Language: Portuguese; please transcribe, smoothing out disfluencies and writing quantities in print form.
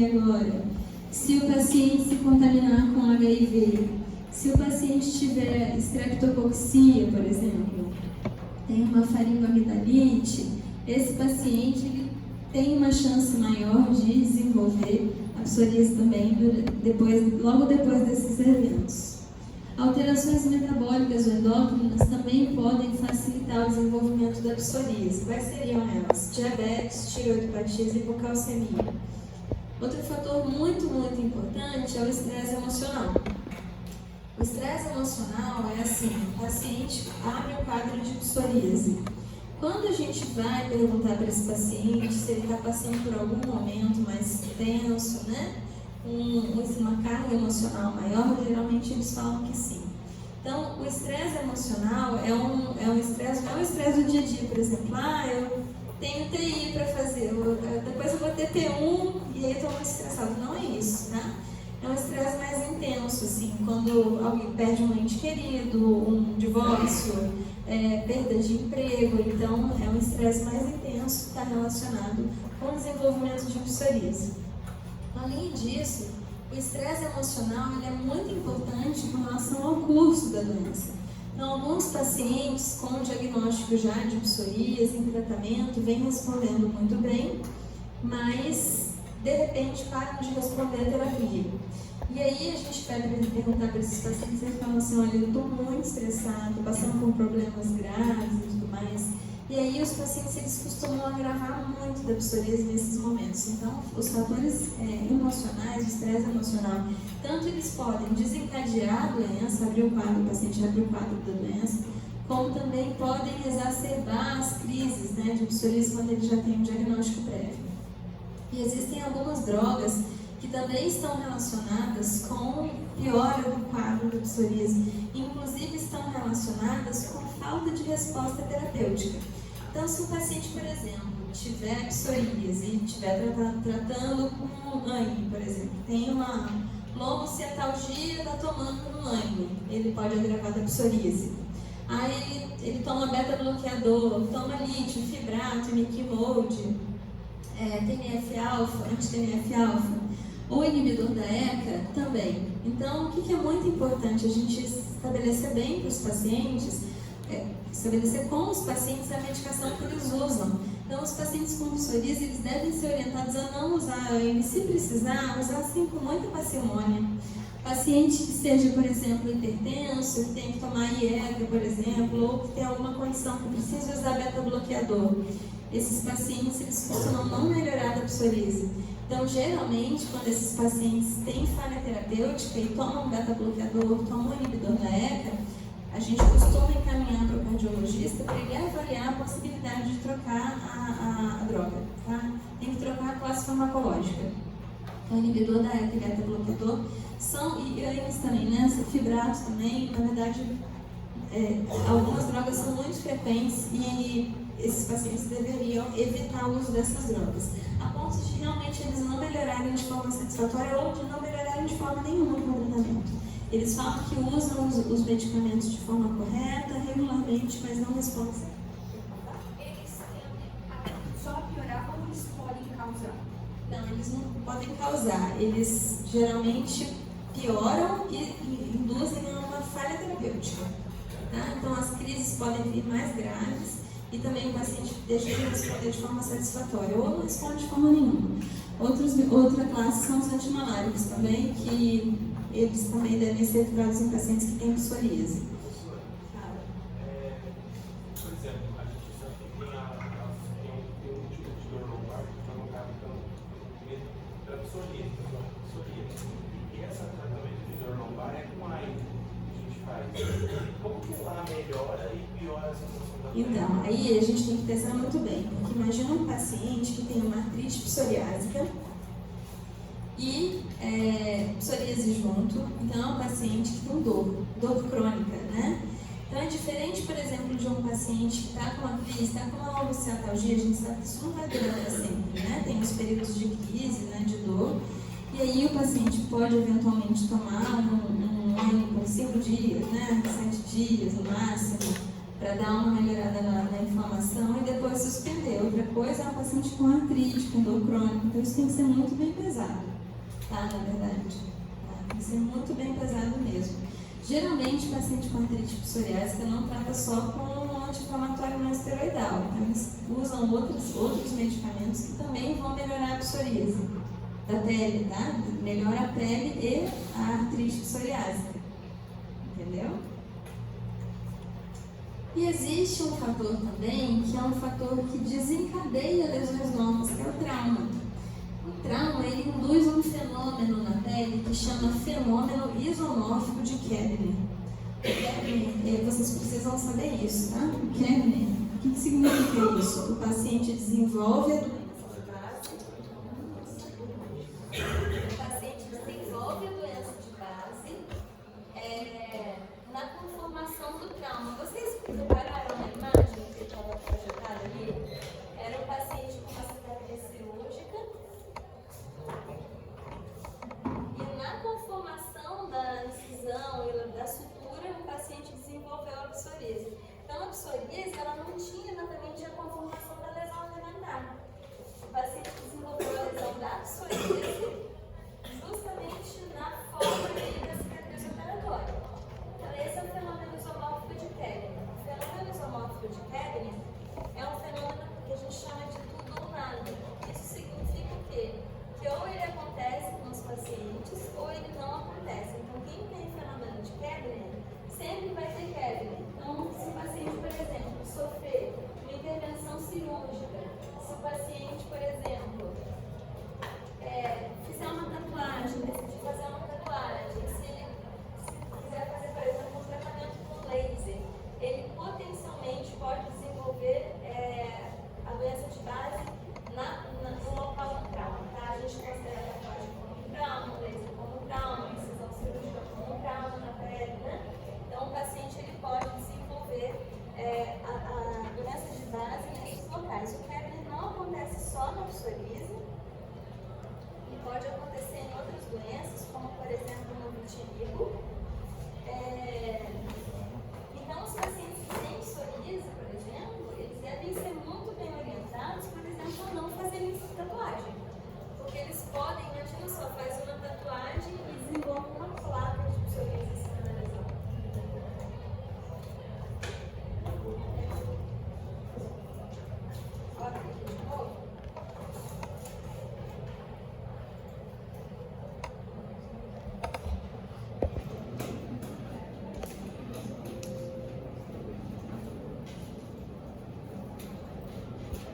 agora, se o paciente se contaminar com HIV, se o paciente tiver estreptococcia, por exemplo, tem uma faringoamidalite, esse paciente ele tem uma chance maior de desenvolver a psoríase também logo depois desses eventos. Alterações metabólicas ou endócrinas também podem facilitar o desenvolvimento da psoríase. Quais seriam elas? Diabetes, tireoidopatias e hipocalcemia. Outro fator muito importante é o estresse emocional. O estresse emocional é assim, o paciente abre o quadro de psoríase. Quando a gente vai perguntar para esse paciente se ele está passando por algum momento mais tenso, né? Uma carga emocional maior, geralmente eles falam que sim. Então, o estresse emocional é um estresse, não é um estresse do dia a dia, por exemplo, eu tenho TI para fazer, depois eu vou ter T1 e aí eu estou muito estressado. Não é isso, tá? É um estresse mais intenso, assim, quando alguém perde um ente querido, um divórcio, perda de emprego, então é um estresse mais intenso que está relacionado com o desenvolvimento de psoríase. Além disso, o estresse emocional ele é muito importante com relação ao curso da doença. Então, alguns pacientes com diagnóstico já de psoríase em tratamento vêm respondendo muito bem, mas de repente param de responder a terapia. E aí a gente pede para perguntar para esses pacientes, eles falam assim, olha, eu estou muito estressado, passando por problemas graves e tudo mais. E aí os pacientes eles costumam agravar muito da psoríase nesses momentos. Então, os fatores emocionais, o estresse emocional, tanto eles podem desencadear a doença, o paciente abrir o quadro da doença, como também podem exacerbar as crises, né, de psoríase quando ele já tem um diagnóstico prévio. E existem algumas drogas que também estão relacionadas com piora do quadro da psoríase, inclusive estão relacionadas com falta de resposta terapêutica. Então, se o paciente, por exemplo, tiver psoríase e estiver tratando com ANI, por exemplo, tem uma lombocetalgia, está tomando um ANI, ele pode agravar da psoríase. Aí ele toma beta-bloqueador, toma lítio, fibrato, imiquimod, TNF-alfa, anti-TNF-alfa, ou inibidor da ECA também. Então, o que é muito importante a gente estabelecer bem para os pacientes, estabelecer com os pacientes a medicação que eles usam. Então, os pacientes com psoríase, eles devem ser orientados a não usar ANI, se precisar, usar assim com muita parcimônia. Paciente que seja, por exemplo, hipertenso, que tem que tomar IECA, por exemplo, ou que tem alguma condição que precisa usar beta-bloqueador. Esses pacientes, eles costumam não melhorar da psoríase. Então, geralmente, quando esses pacientes têm falha terapêutica e tomam beta-bloqueador, tomam inibidor da ECA, a gente costuma encaminhar para o cardiologista para ele avaliar a possibilidade de trocar a droga, tá? Tem que trocar a classe farmacológica. O inibidor da ECA e beta-bloqueador e ANIs também, né? Fibrato também, na verdade, algumas drogas são muito frequentes e esses pacientes deveriam evitar o uso dessas drogas, a ponto de realmente eles não melhorarem de forma satisfatória ou de não melhorarem de forma nenhuma com o tratamento. Eles falam que usam os medicamentos de forma correta, regularmente, mas não respondem. Eles tendem a só piorar ou eles podem causar? Não, eles não podem causar. Eles geralmente pioram e induzem a uma falha terapêutica. Tá? Então, as crises podem vir mais graves e também o paciente deixa de responder de forma satisfatória ou não responde de forma nenhuma. Outra classe são os antimaláricos também, que eles também devem ser tratados em pacientes que têm psoríase. Por exemplo, a gente sabe que tem um tipo de dor lombar que está no caso para psoríase. E esse tratamento de dor lombar é com AINE que a gente faz. Como que ela melhora e piora a sensação da dor? Então, aí a gente tem que pensar muito bem, porque imagina um paciente que tem uma artrite psoriásica e psoríase junto, então é um paciente que tem dor crônica, né? Então é diferente, por exemplo, de um paciente que está com uma crise, está com uma lombocetalgia, a gente sabe que isso não vai durar para sempre, né? Tem os períodos de crise, né, de dor, e aí o paciente pode eventualmente tomar um ANI por 5 dias, né? 7 dias no máximo, para dar uma melhorada na inflamação e depois suspender. Outra coisa é um paciente com artrite, com dor crônica, então isso tem que ser muito bem pesado, tá? Na verdade, tá? Tem que ser muito bem pesado mesmo. Geralmente, o paciente com artrite psoriásica não trata só com um anti-inflamatório não esteroidal, então eles usam outros medicamentos que também vão melhorar a psoríase da pele, tá? Melhora a pele e a artrite psoriásica, entendeu? E existe um fator também, que é um fator que desencadeia lesões novas, que é o trauma. O trauma, ele induz um fenômeno na pele que chama fenômeno isomórfico de Kebner. Kebner, vocês precisam saber isso, tá? O Kebner, o que significa isso? O paciente desenvolve a doença de base. O paciente desenvolve a doença de base na conformação do trauma. Vocês repararam na imagem que estava projetada ali? Era um paciente com uma cicatriz cirúrgica. E na conformação da incisão e da sutura, o paciente desenvolveu a psoríase. Então, a psoríase, ela não tinha exatamente a conformação